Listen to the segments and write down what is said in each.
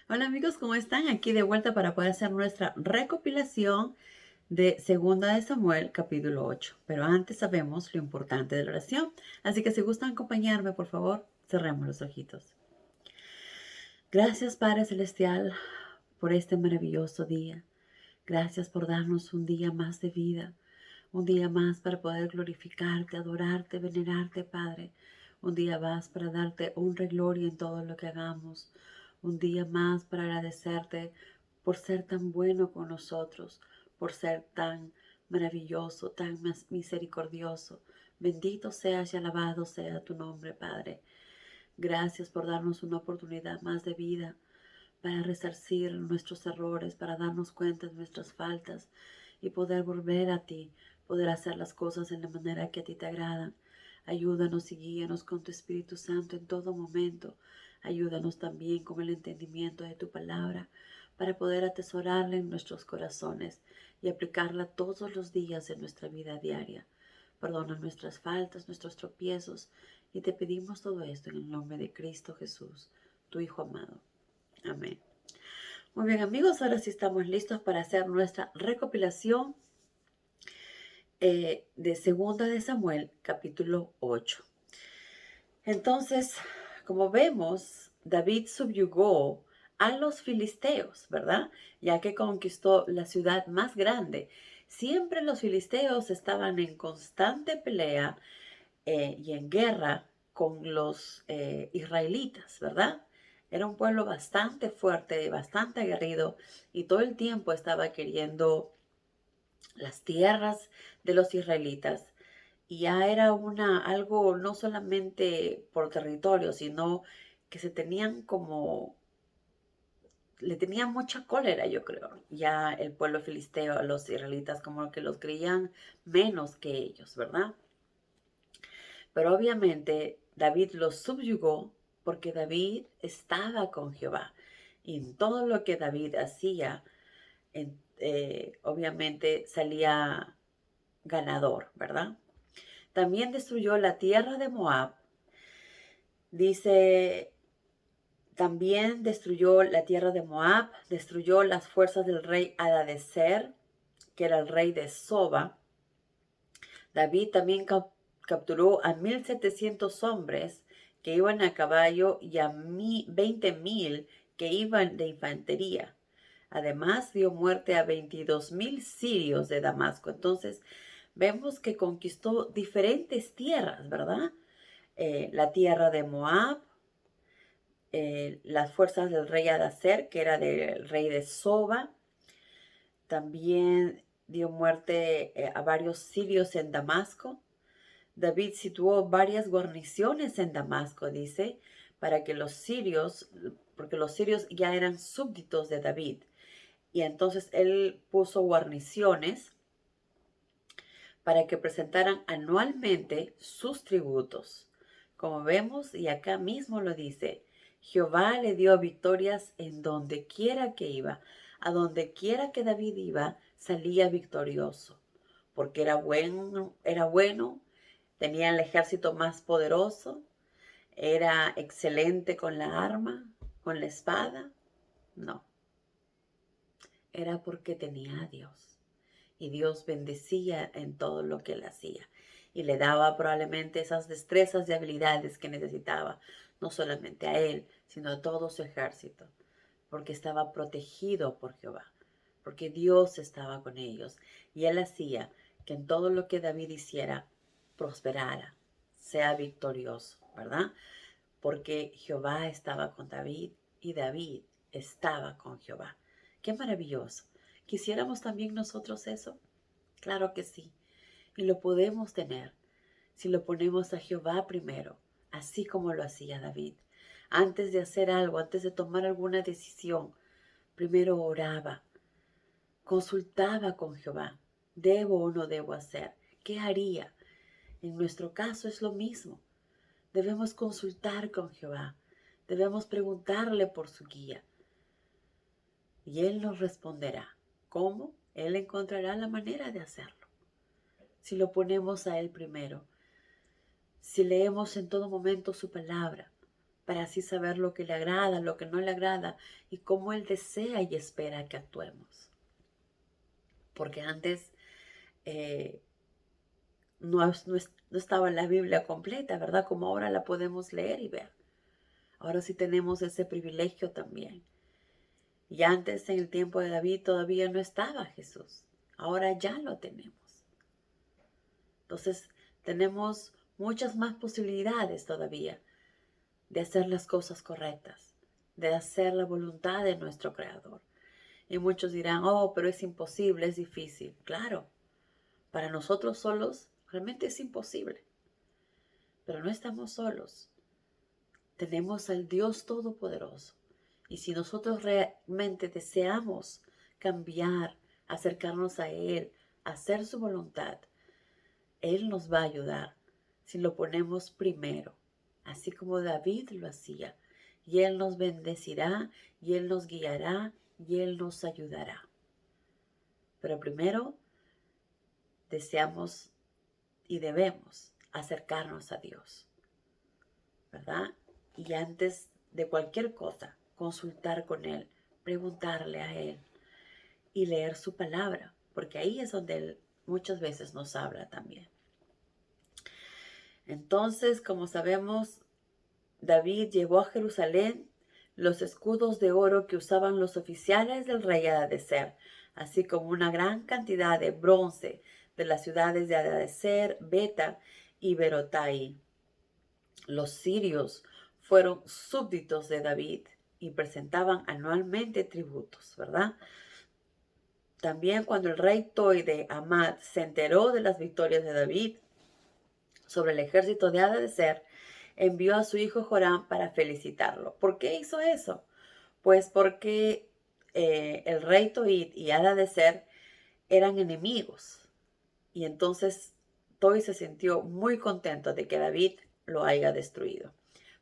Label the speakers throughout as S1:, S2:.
S1: Hola amigos, ¿cómo están? Aquí de vuelta para poder hacer nuestra recopilación de Segunda de Samuel, capítulo 8. Pero antes sabemos lo importante de la oración. Así que si gustan acompañarme, por favor, cerremos los ojitos. Gracias, Padre Celestial, por este maravilloso día. Gracias por darnos un día más de vida, un día más para poder glorificarte, adorarte, venerarte, Padre. Un día más para darte honra y gloria en todo lo que hagamos. Un día más para agradecerte por ser tan bueno con nosotros, por ser tan maravilloso, tan misericordioso. Bendito seas y alabado sea tu nombre, Padre. Gracias por darnos una oportunidad más de vida para resarcir nuestros errores, para darnos cuenta de nuestras faltas y poder volver a ti, poder hacer las cosas en la manera que a ti te agradan. Ayúdanos y guíanos con tu Espíritu Santo en todo momento. Ayúdanos también con el entendimiento de tu palabra para poder atesorarla en nuestros corazones y aplicarla todos los días en nuestra vida diaria. Perdona nuestras faltas, nuestros tropiezos y te pedimos todo esto en el nombre de Cristo Jesús, tu Hijo amado. Amén. Muy bien amigos, ahora sí estamos listos para hacer nuestra recopilación de Segunda de Samuel, capítulo 8. Entonces, como vemos, David subyugó a los filisteos, ¿verdad? Ya que conquistó la ciudad más grande. Siempre los filisteos estaban en constante pelea y en guerra con los israelitas, ¿verdad? Era un pueblo bastante fuerte, bastante aguerrido y todo el tiempo estaba queriendo las tierras de los israelitas. Y ya era algo no solamente por territorio, sino que se tenían como, le tenían mucha cólera, yo creo, ya el pueblo filisteo a los israelitas, como que los creían menos que ellos, ¿verdad? Pero obviamente David los subyugó porque David estaba con Jehová. Y en todo lo que David hacía, obviamente salía ganador, ¿verdad? También destruyó la tierra de Moab. Dice, también destruyó la tierra de Moab, destruyó las fuerzas del rey Hadadezer, que era el rey de Soba. David también capturó a 1,700 hombres que iban a caballo y a 20,000 que iban de infantería. Además dio muerte a 22,000 sirios de Damasco. Entonces vemos que conquistó diferentes tierras, ¿verdad? La tierra de Moab, las fuerzas del rey Adaser, que era del rey de Soba. También dio muerte a varios sirios en Damasco. David situó varias guarniciones en Damasco, dice, para que los sirios, porque los sirios ya eran súbditos de David, y entonces él puso guarniciones para que presentaran anualmente sus tributos. Como vemos, y acá mismo lo dice, Jehová le dio victorias en donde quiera que iba, a donde quiera que David iba, salía victorioso, porque era bueno, tenía el ejército más poderoso, era excelente con la arma, con la espada. No, era porque tenía a Dios. Y Dios bendecía en todo lo que él hacía. Y le daba probablemente esas destrezas y habilidades que necesitaba, no solamente a él, sino a todo su ejército, porque estaba protegido por Jehová, porque Dios estaba con ellos. Y él hacía que en todo lo que David hiciera, prosperara, sea victorioso, ¿verdad? Porque Jehová estaba con David y David estaba con Jehová. Qué maravilloso. ¿Quisiéramos también nosotros eso? Claro que sí. Y lo podemos tener si lo ponemos a Jehová primero, así como lo hacía David. Antes de hacer algo, antes de tomar alguna decisión, primero oraba, consultaba con Jehová. ¿Debo o no debo hacer? ¿Qué haría? En nuestro caso es lo mismo. Debemos consultar con Jehová. Debemos preguntarle por su guía. Y Él nos responderá. ¿Cómo? Él encontrará la manera de hacerlo. Si lo ponemos a Él primero. Si leemos en todo momento su palabra. para así saber lo que le agrada, lo que no le agrada y cómo Él desea y espera que actuemos. Porque antes eh, no estaba la Biblia completa, ¿verdad? Como ahora la podemos leer y ver. Ahora sí tenemos ese privilegio también. Y antes, en el tiempo de David, todavía no estaba Jesús. Ahora ya lo tenemos. Entonces, tenemos muchas más posibilidades todavía de hacer las cosas correctas, de hacer la voluntad de nuestro Creador. Y muchos dirán, oh, pero es imposible, es difícil. Claro, para nosotros solos realmente es imposible. Pero no estamos solos. Tenemos al Dios Todopoderoso. Y si nosotros realmente deseamos cambiar, acercarnos a Él, hacer su voluntad, Él nos va a ayudar si lo ponemos primero, así como David lo hacía. Y Él nos bendecirá, y Él nos guiará, y Él nos ayudará. Pero primero deseamos y debemos acercarnos a Dios, ¿verdad? Y antes de cualquier cosa, consultar con Él, preguntarle a Él y leer su palabra, porque ahí es donde Él muchas veces nos habla también. Entonces, como sabemos, David llevó a Jerusalén los escudos de oro que usaban los oficiales del rey Hadadezer, así como una gran cantidad de bronce de las ciudades de Hadadezer, Beta y Berotai. Los sirios fueron súbditos de David y presentaban anualmente tributos, ¿verdad? También cuando el rey Toi de Amad se enteró de las victorias de David sobre el ejército de Hadadezer, envió a su hijo Joram para felicitarlo. ¿Por qué hizo eso? Pues porque el rey Toi y Hadadezer eran enemigos. Y entonces Toi se sintió muy contento de que David lo haya destruido.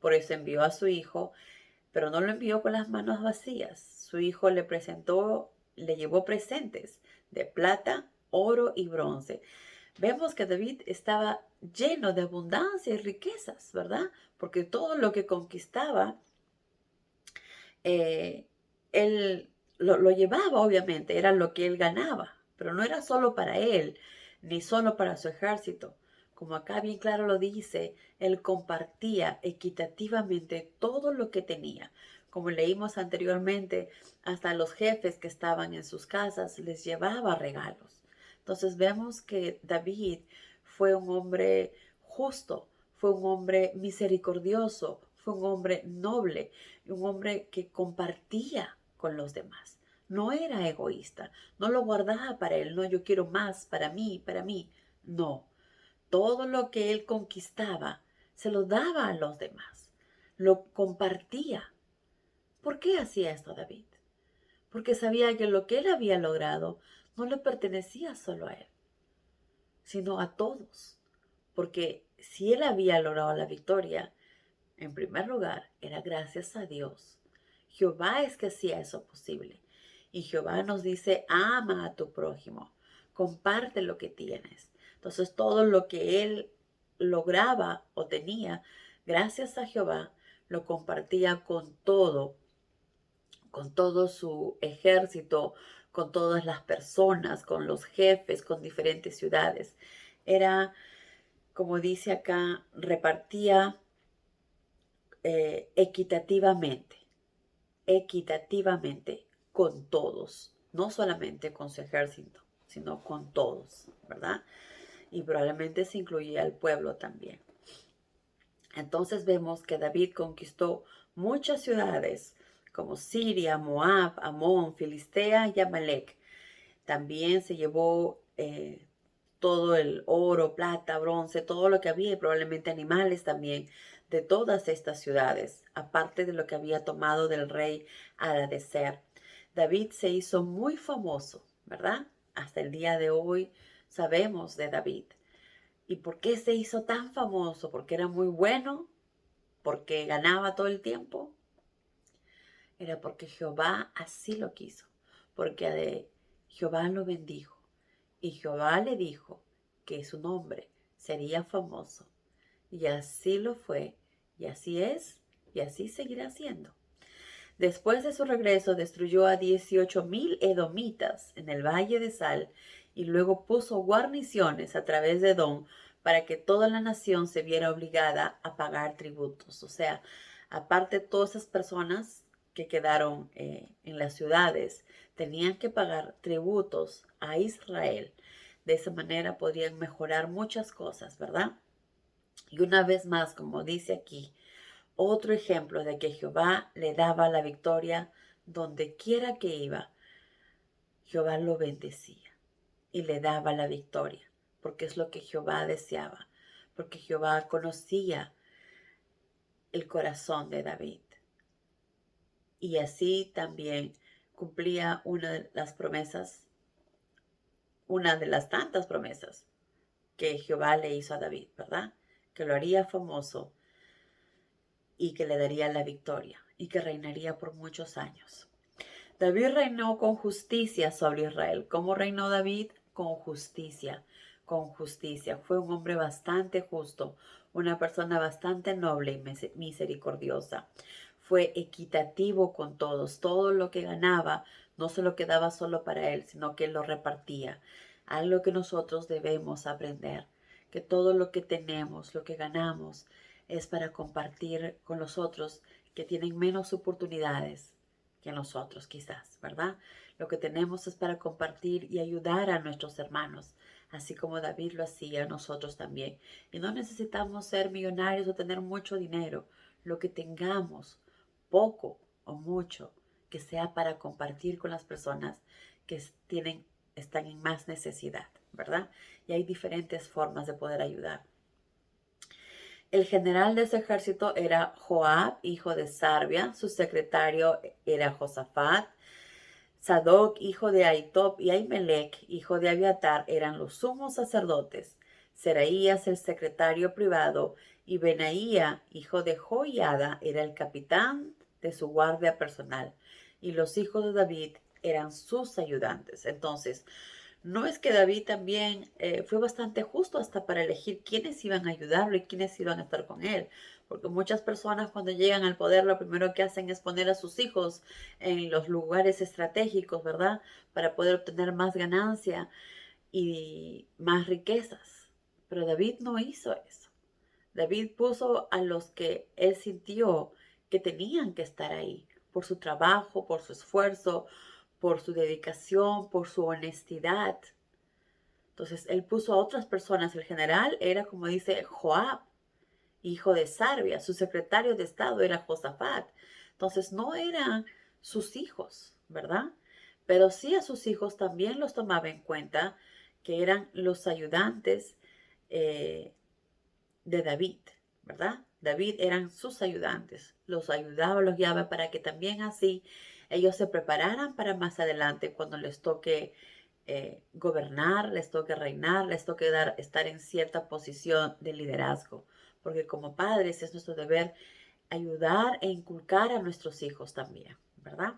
S1: Por eso envió a su hijo, pero no lo envió con las manos vacías. Su hijo le llevó presentes de plata, oro y bronce. Vemos que David estaba lleno de abundancia y riquezas, ¿verdad? Porque todo lo que conquistaba, eh, él lo llevaba, obviamente, era lo que él ganaba, pero no era solo para él, ni solo para su ejército. Como acá bien claro lo dice, él compartía equitativamente todo lo que tenía. Como leímos anteriormente, hasta los jefes que estaban en sus casas les llevaba regalos. Entonces vemos que David fue un hombre justo, fue un hombre misericordioso, fue un hombre noble, un hombre que compartía con los demás. No era egoísta, no lo guardaba para él, no, yo quiero más para mí, para mí. No, todo lo que él conquistaba se lo daba a los demás, lo compartía. ¿Por qué hacía esto David? Porque sabía que lo que él había logrado no le pertenecía solo a él, sino a todos. Porque si él había logrado la victoria, en primer lugar, era gracias a Dios. Jehová es que hacía eso posible. Y Jehová nos dice, ama a tu prójimo, comparte lo que tienes. Entonces todo lo que él lograba o tenía, gracias a Jehová, lo compartía con todo su ejército, con todas las personas, con los jefes, con diferentes ciudades. Era, como dice acá, repartía equitativamente, equitativamente con todos, no solamente con su ejército, sino con todos, ¿verdad? Y probablemente se incluía el pueblo también. Entonces vemos que David conquistó muchas ciudades como Siria, Moab, Amón, Filistea y Amalek. También se llevó todo el oro, plata, bronce, todo lo que había y probablemente animales también de todas estas ciudades, aparte de lo que había tomado del rey Hadadezer. David se hizo muy famoso, ¿verdad? Hasta el día de hoy sabemos de David. ¿Y por qué se hizo tan famoso? ¿Porque era muy bueno? ¿Porque ganaba todo el tiempo? Era porque Jehová así lo quiso, porque Jehová lo bendijo. Y Jehová le dijo que su nombre sería famoso. Y así lo fue, y así es, y así seguirá siendo. Después de su regreso, destruyó a 18,000 edomitas en el Valle de Sal y luego puso guarniciones a través de Edom para que toda la nación se viera obligada a pagar tributos. O sea, aparte de todas esas personas que quedaron en las ciudades, tenían que pagar tributos a Israel. De esa manera podrían mejorar muchas cosas, ¿verdad? Y una vez más, como dice aquí, otro ejemplo de que Jehová le daba la victoria donde quiera que iba. Jehová lo bendecía y le daba la victoria, porque es lo que Jehová deseaba, porque Jehová conocía el corazón de David. Y así también cumplía una de las tantas promesas que Jehová le hizo a David, ¿verdad? Que lo haría famoso y que le daría la victoria y que reinaría por muchos años. David reinó con justicia sobre Israel. ¿Cómo reinó David? Con justicia, con justicia. Fue un hombre bastante justo, una persona bastante noble y misericordiosa. Fue equitativo con todos. Todo lo que ganaba no se lo quedaba solo para él, sino que lo repartía. Algo que nosotros debemos aprender, que todo lo que tenemos, lo que ganamos, es para compartir con los otros que tienen menos oportunidades que nosotros quizás, ¿verdad? Lo que tenemos es para compartir y ayudar a nuestros hermanos, así como David lo hacía, nosotros también. Y no necesitamos ser millonarios o tener mucho dinero. Lo que tengamos, poco o mucho, que sea para compartir con las personas que están en más necesidad, ¿verdad? Y hay diferentes formas de poder ayudar. El general de ese ejército era Joab, hijo de Sarvia. Su secretario era Josafat. Sadoc, hijo de Ahitob, y Ahimelech, hijo de Abiatar, eran los sumos sacerdotes. Seraías, el secretario privado, y Benaía, hijo de Joiada, era el capitán de su guardia personal. Y los hijos de David eran sus ayudantes. Entonces, no es que David también fue bastante justo hasta para elegir quiénes iban a ayudarlo y quiénes iban a estar con él. Porque muchas personas cuando llegan al poder lo primero que hacen es poner a sus hijos en los lugares estratégicos, ¿verdad? Para poder obtener más ganancia y más riquezas. Pero David no hizo eso. David puso a los que él sintió que tenían que estar ahí por su trabajo, por su esfuerzo, por su dedicación, por su honestidad. Entonces él puso a otras personas. El general era, como dice, Joab, hijo de Sarvia. Su secretario de Estado era Josafat. Entonces no eran sus hijos, ¿verdad? Pero sí a sus hijos también los tomaba en cuenta, que eran los ayudantes de David, ¿verdad? David eran sus ayudantes, los ayudaba, los guiaba para que también así ellos se prepararan para más adelante cuando les toque gobernar, les toque reinar, les toque estar en cierta posición de liderazgo, porque como padres es nuestro deber ayudar e inculcar a nuestros hijos también, ¿verdad?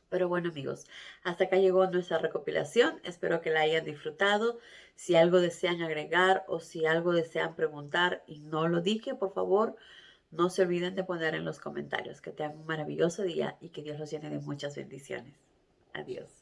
S1: Pero bueno amigos, hasta acá llegó nuestra recopilación. Espero que la hayan disfrutado. Si algo desean agregar o si algo desean preguntar y no lo dije, por favor, no se olviden de poner en los comentarios. Que tengan un maravilloso día y que Dios los llene de muchas bendiciones. Adiós.